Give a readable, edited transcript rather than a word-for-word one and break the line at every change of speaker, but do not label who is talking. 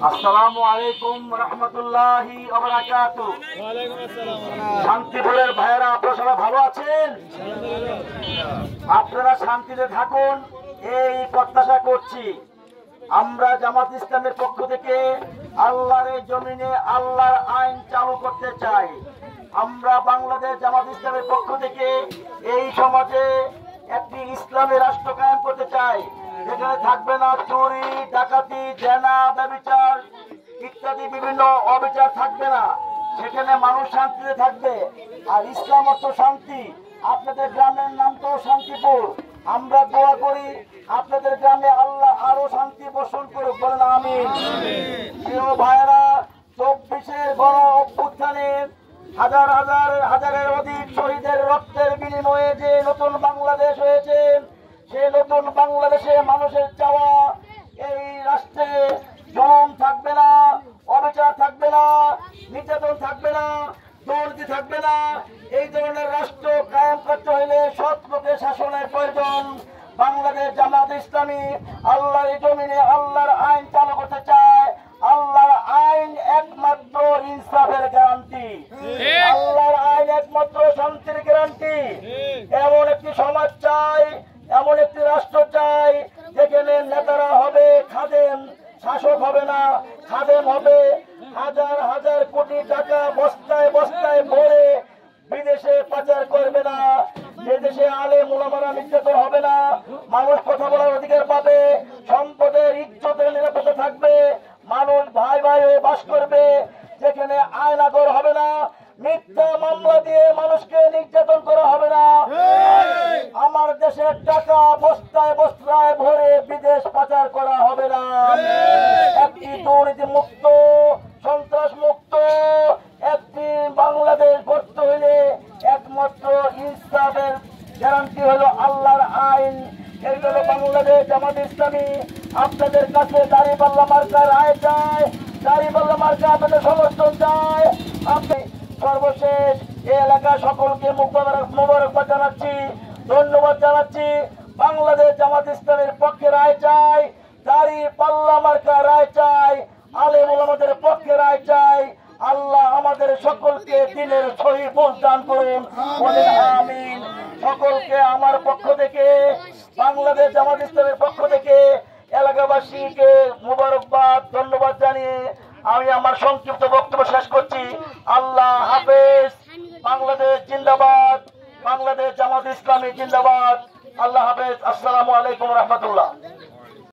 আসসালামু আলাইকুম রহমতুল্লাহি ওয়া বারাকাতুহু। ওয়ালাইকুম আসসালাম। শান্তিপুরের ভাইরা আপনারা সবাই ভালো আছেন? আপনারা শান্তিতে থাকুন এই প্রত্যাশা করছি। আমরা জামাত ইসলামের পক্ষ থেকে আল্লাহর জমিনে আল্লাহর আইন চালু করতে চাই। আমরা বাংলাদেশ জামাত ইসলামের পক্ষ থেকে এই সমাজে একটি ইসলামী রাষ্ট্র কায়েম করতে চাই, যেখানে থাকবে না চুরি, ডাকাতি, জেনা, ব্যভিচার ইত্যাদি বিভিন্ন অবিচার থাকবে না। সেখানে মানুষ শান্তিতে থাকবে। আর ইসলাম অর্থ শান্তি। আপনাদের গ্রামের নাম তো শান্তিপুর। আমরা দোয়া করি আপনাদের গ্রামে আল্লাহ আরো শান্তি বর্ষণ করুক, বলেন আমিন। প্রিয় ভাইয়েরা, 24-এর গণ অভ্যুত্থানে হাজারের অধিক শহীদের রক্তের বিনিময়ে যে নতুন বাংলাদেশ হয়েছে, সেই নতুন বাংলাদেশে মানুষের চাওয়া এই রাষ্ট্রে জুলুম থাকবে না, অবিচার থাকবে না, নির্যাতন থাকবে না, দুর্নীতি থাকবে না। এই ধরনের রাষ্ট্র কায়েম করতে হলে সৎ লোকের শাসনের প্রয়োজন। বাংলাদেশ জামাত ইসলামী আল্লাহর জমিনে আল্লাহর আইন চালু করতে চায়। আল্লাহর আইন একমাত্র ইনসাফের গ্যারান্টি, আল্লাহর আইন একমাত্র শান্তির গ্যারান্টি। এমন একটি সমাজ চাই, এমন একটি রাষ্ট্র চাই যেখানে নেতারা হবে খাদেম, শাসক হবে না, খাদেম হবে। হাজার হাজার কোটি টাকা বস্তায় বস্তায় ভরে বিদেশে পাচার করবে না। যে দেশে আলেম ওলামারা নির্যাতন হবে না, মানুষ কথা বলার অধিকার পাবে, সম্পদের ইজ্জতের নিরাপত্তা থাকবে, মানুষ ভাই ভাই হয়ে বাস করবে, যেখানে আয়নাঘর হবে না, মিথ্যা মামলা দিয়ে মানুষকে নির্যাতন করা হবে না। আমার দেশের টাকা বস্তায় বস্তায় ভরে বিদেশ পাচার করা হবে না। একটি দুর্নীতি মুক্ত, সন্ত্রাস মুক্ত একটি বাংলাদেশ গড়তে হইলে একমাত্র ইনসাফের গ্যারান্টি হলো আল্লাহর আইন। এই হলো বাংলাদেশ জামাত ইসলামী আপনাদের কাছে দাঁড়িপাল্লা মার্কার রায় চায়, দাঁড়িপাল্লা মার্কা আপনাদের সমর্থন চায়। আপনি সর্বশেষ এই এলাকার সকলকে মোবারকবাদ জানাচ্ছি, ধন্যবাদ জানাচ্ছি। বাংলাদেশ জামাত ইসলামের পক্ষে রায় চাই, দাঁড়িপাল্লা মার্কা রায় চাই, আলেম ওলামাদের পক্ষে রায় চাই। আল্লাহ আমাদের সকলকে দিনের সহি বুঝ দান করুন, বলেন আমিন। সকলকে আমার পক্ষ থেকে, বাংলাদেশ জামাত ইসলামের পক্ষ থেকে এলাকাবাসীকে মোবারকবাদ, ধন্যবাদ জানিয়ে আমি আমার সংক্ষিপ্ত বক্তব্য শেষ করছি। আল্লাহ হাফেজ। বাংলাদেশ জিন্দাবাদ, বাংলাদেশ জামাত ইসলামী জিন্দাবাদ। আল্লাহ হাফেজ। আসসালামু আলাইকুম রহমতুল্লাহ।